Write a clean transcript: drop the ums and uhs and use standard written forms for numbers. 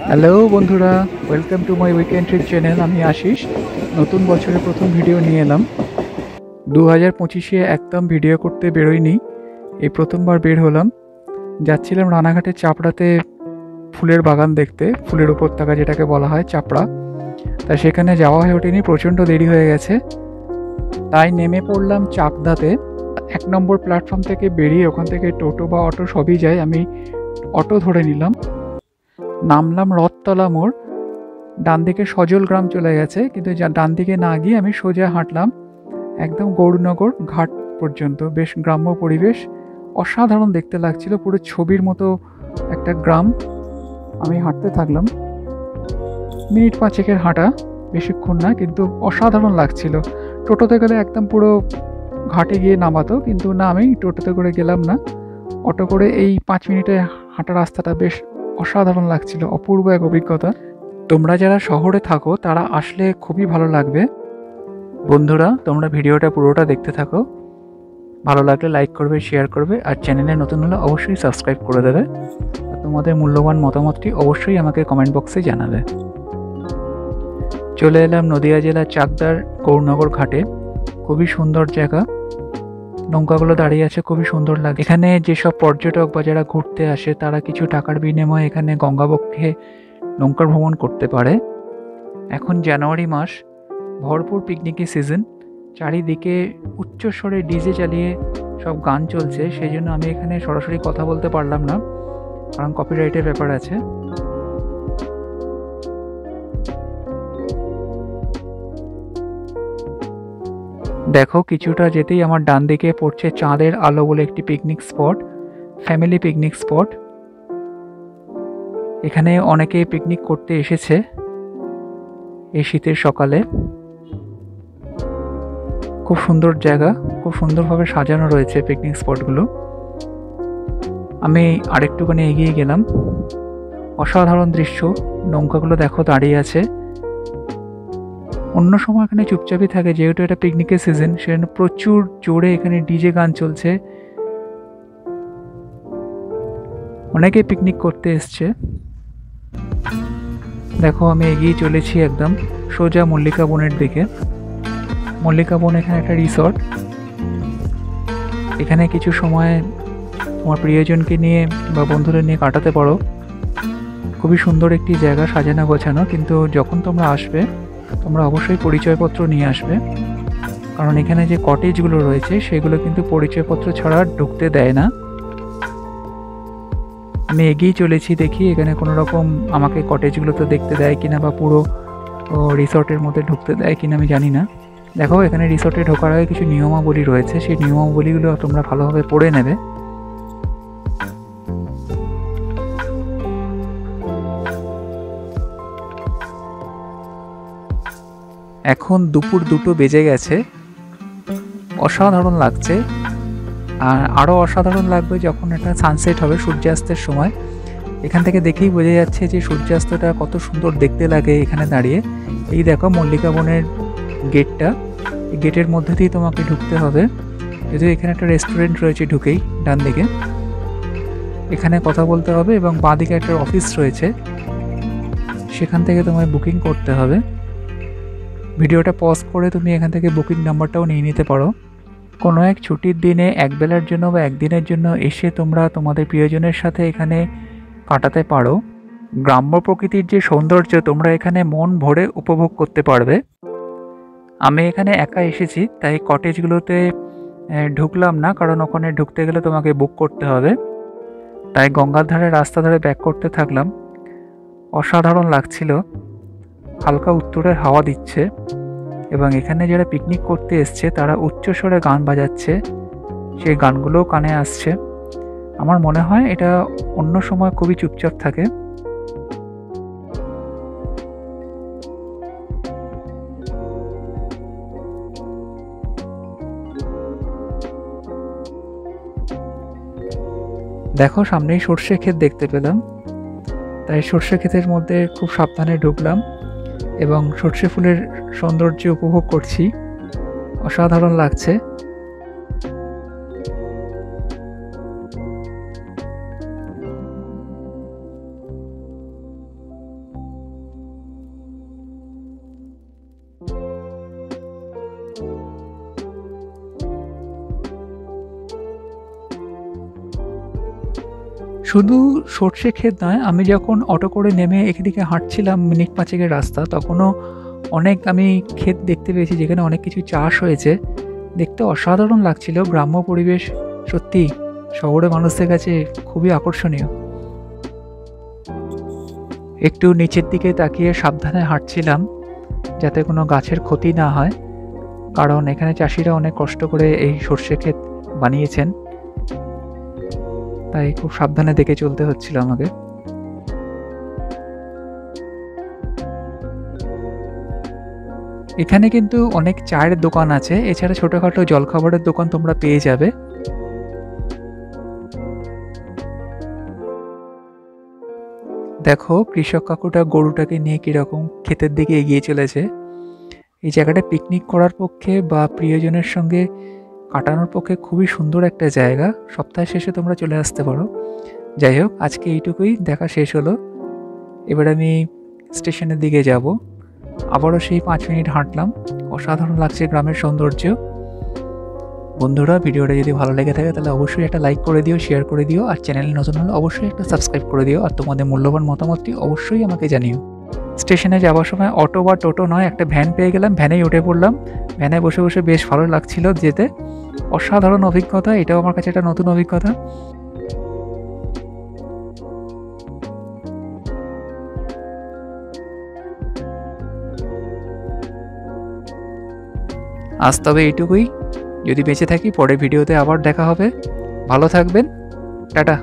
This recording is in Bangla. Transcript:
হ্যালো বন্ধুরা, welcome to my weekend trip channel. আমি আশিস নতুন বছরের প্রথম ভিডিও নিয়ে এলাম। 2025-এ একদম ভিডিও করতে বেরোইনি, এই প্রথমবার বের হলাম। যাচ্ছিলাম রানাঘাটের চাপড়াতে ফুলের বাগান দেখতে, ফুলের উপত্যকা যেটাকে বলা হয় চাপড়া। তা সেখানে যাওয়া হয়ে ওঠেনি, প্রচণ্ড দেরি হয়ে গেছে, তাই নেমে পড়লাম চাকদাতে। 1 নম্বর প্ল্যাটফর্ম থেকে বেরিয়ে ওখান থেকে টোটো বা অটো সবই যায়, আমি অটো ধরে নিলাম। নামলাম রথতলা মোড়, ডান দিকে সজল গ্রাম চলে গেছে, কিন্তু ডান দিকে না গিয়ে আমি সোজা হাঁটলাম একদম গৌরনগর ঘাট পর্যন্ত। বেশ গ্রাম্য পরিবেশ, অসাধারণ দেখতে লাগছিল, পুরো ছবির মতো একটা গ্রাম। আমি হাঁটতে থাকলাম, মিনিট 5-এর হাঁটা, বেশিক্ষণ না, কিন্তু অসাধারণ লাগছিল। টোটোতে গেলে একদম পুরো ঘাটে গিয়ে নামাতো, কিন্তু না, আমি টোটোতে করে গেলাম না, অটো করে এই 5 মিনিটের হাঁটা রাস্তাটা বেশ অসাধারণ লাগছিল, অপূর্ব এক অভিজ্ঞতা। তোমরা যারা শহরে থাকো তারা আসলে খুবই ভালো লাগবে। বন্ধুরা, তোমরা ভিডিওটা পুরোটা দেখতে থাকো, ভালো লাগলে লাইক করবে, শেয়ার করবে, আর চ্যানেলে নতুন হলে অবশ্যই সাবস্ক্রাইব করে দেবে। আর তোমাদের মূল্যবান মতামতটি অবশ্যই আমাকে কমেন্ট বক্সে জানাবে। চলে এলাম নদিয়া জেলার চাকদার গৌরনগর ঘাটে। খুবই সুন্দর জায়গা, নৌকাগুলো দাঁড়িয়ে আছে, খুবই সুন্দর লাগে। এখানে যেসব পর্যটক বা যারা ঘুরতে আসে তারা কিছু টাকার বিনিময়ে এখানে গঙ্গাবক্ষে নৌকার ভ্রমণ করতে পারে। এখন জানুয়ারি মাস, ভরপুর পিকনিকের সিজন, চারিদিকে উচ্চস্বরে ডিজে চালিয়ে সব গান চলছে, সেই জন্য আমি এখানে সরাসরি কথা বলতে পারলাম না, কারণ কপিরাইটের ব্যাপার আছে। দেখো, কিছুটা যেতেই আমার ডান দিকে পড়ছে চাঁদের আলো বলে একটি picnic spot, family picnic spot. এখানে অনেকে পিকনিক করতে এসেছে এই শীতের সকালে। খুব সুন্দর জায়গা, খুব সুন্দরভাবে সাজানো রয়েছে পিকনিক স্পটগুলো। আমি আরেকটুখানি এগিয়ে গেলাম, অসাধারণ দৃশ্য, নৌকাগুলো দেখো দাঁড়িয়ে আছে। অন্য সময় এখানে চুপচাপই থাকে, যেহেতু এটা পিকনিকের সিজন সেজন্য প্রচুর জোরে এখানে ডিজে গান চলছে, অনেকে পিকনিক করতে এসছে। দেখো, আমি এগিয়ে চলেছি একদম সোজা মল্লিকা বনের দিকে। মল্লিকা বন এখানে একটা রিসর্ট, এখানে কিছু সময় তোমার প্রিয়জনকে নিয়ে বা বন্ধুদের নিয়ে কাটাতে পারো। খুবই সুন্দর একটি জায়গা, সাজানো গোছানো, কিন্তু যখন তোমরা আসবে তোমরা অবশ্যই পরিচয়পত্র নিয়ে আসবে, কারণ এখানে যে কটেজগুলো রয়েছে সেগুলো কিন্তু পরিচয়পত্র ছাড়া ঢুকতে দেয় না। আমি এগিয়ে চলেছি, দেখি এখানে কোনো রকম আমাকে কটেজগুলোতে দেখতে দেয় কিনা বা পুরো রিসর্টের মধ্যে ঢুকতে দেয় কিনা আমি জানি না। দেখো, এখানে রিসর্টে ঢোকার আগে কিছু নিয়মাবলী রয়েছে, সেই নিয়মাবলীগুলো তোমরা ভালোভাবে পড়ে নেবে। এখন দুপুর 2টো বেজে গেছে, অসাধারণ লাগছে। আর আরও অসাধারণ লাগবে যখন এটা সানসেট হবে, সূর্যাস্তের সময়। এখান থেকে দেখেই বোঝা যাচ্ছে যে সূর্যাস্তটা কত সুন্দর দেখতে লাগে এখানে দাঁড়িয়ে। এই দেখো মল্লিকা বনের গেটটা, এই গেটের মধ্যে দিয়ে তোমাকে ঢুকতে হবে, যদিও এখানে একটা রেস্টুরেন্ট রয়েছে ঢুকেই ডান দিকে, এখানে কথা বলতে হবে, এবং বাঁ দিকে একটা অফিস রয়েছে, সেখান থেকে তোমায় বুকিং করতে হবে। ভিডিওটা পজ করে তুমি এখান থেকে বুকিং নাম্বারটাও নিয়ে নিতে পারো। কোনো এক ছুটির দিনে একবেলার জন্য বা একদিনের জন্য এসে তোমরা তোমাদের প্রিয়জনের সাথে এখানে কাটাতে পারো। গ্রাম্য প্রকৃতির যে সৌন্দর্য তোমরা এখানে মন ভরে উপভোগ করতে পারবে। আমি এখানে একা এসেছি, তাই কটেজগুলোতে ঢুকলাম না, কারণ ওখানে ঢুকতে গেলে তোমাকে বুক করতে হবে। তাই গঙ্গার ধারে রাস্তা ধরে ব্যাক করতে থাকলাম। অসাধারণ লাগছিল, হালকা উত্তরের হাওয়া দিচ্ছে, এবং এখানে যারা পিকনিক করতে এসছে তারা উচ্চস্বরে গান বাজাচ্ছে, সেই গানগুলোও কানে আসছে। আমার মনে হয় এটা অন্য সময় খুবই চুপচাপ থাকে। দেখো, সামনেই সর্ষে ক্ষেত দেখতে পেলাম, তাই সর্ষে ক্ষেতের মধ্যে খুব সাবধানে ঢুকলাম এবং সর্ষে ফুলের সৌন্দর্য উপভোগ করছি, অসাধারণ লাগছে। শুধু সর্ষে ক্ষেত নয়, আমি যখন অটো করে নেমে এদিকে হাঁটছিলাম মিনিট 5-এর রাস্তা, তখনও অনেক আমি ক্ষেত দেখতে পেয়েছি যেখানে অনেক কিছু চাষ হয়েছে। দেখতে অসাধারণ লাগছিল। গ্রাম্য পরিবেশ সত্যি শহরের মানুষদের কাছে খুবই আকর্ষণীয়। একটু নিচের দিকে তাকিয়ে সাবধানে হাঁটছিলাম যাতে কোনো গাছের ক্ষতি না হয়, কারণ এখানে চাষিরা অনেক কষ্ট করে এই সর্ষে ক্ষেত বানিয়েছেন, তাই খুব সাবধানে দেখে চলতে হচ্ছিল আমাকে। এখানে কিন্তু অনেক চায়ের দোকান আছে, এছাড়া ছোটখাটো জলখাবারের দোকান তোমরা পেয়ে যাবে। দেখো কৃষক কাকুটা গরুটাকে নিয়ে কিরকম ক্ষেতের দিকে এগিয়ে চলেছে। এই জায়গাটা পিকনিক করার পক্ষে বা প্রিয়জনের সঙ্গে কাটানোর পক্ষে খুবই সুন্দর একটা জায়গা। সপ্তাহ শেষে তোমরা চলে আসতে পারো। যাই হোক, আজকে এইটুকুই, দেখা শেষ হলো। এবার আমি স্টেশনের দিকে যাব। আবারও সেই 5 মিনিট হাঁটলাম। অসাধারণ লাগছে গ্রামের সৌন্দর্য। বন্ধুরা, ভিডিওটা যদি ভালো লেগে থাকে তাহলে অবশ্যই একটা লাইক করে দিও, শেয়ার করে দিও, আর চ্যানেলে নতুন হলে অবশ্যই একটা সাবস্ক্রাইব করে দিও, আর তোমাদের মূল্যবান মতামতটি অবশ্যই আমাকে জানিও। স্টেশনে যাওয়ার সময় অটো বা টোটো নয়, একটা ভ্যান পেয়ে গেলাম, ভ্যানেই উঠে পড়লাম। ভ্যানে বসে বসে বেশ ভালো লাগছিল যেতে। অসাধারণ অভিজ্ঞতা, এটাও আমার কাছে একটা নতুন অভিজ্ঞতা। আজ তবে এইটুকুই। যদি বেঁচে থাকি পরের ভিডিওতে আবার দেখা হবে। ভালো থাকবেন। টাটা।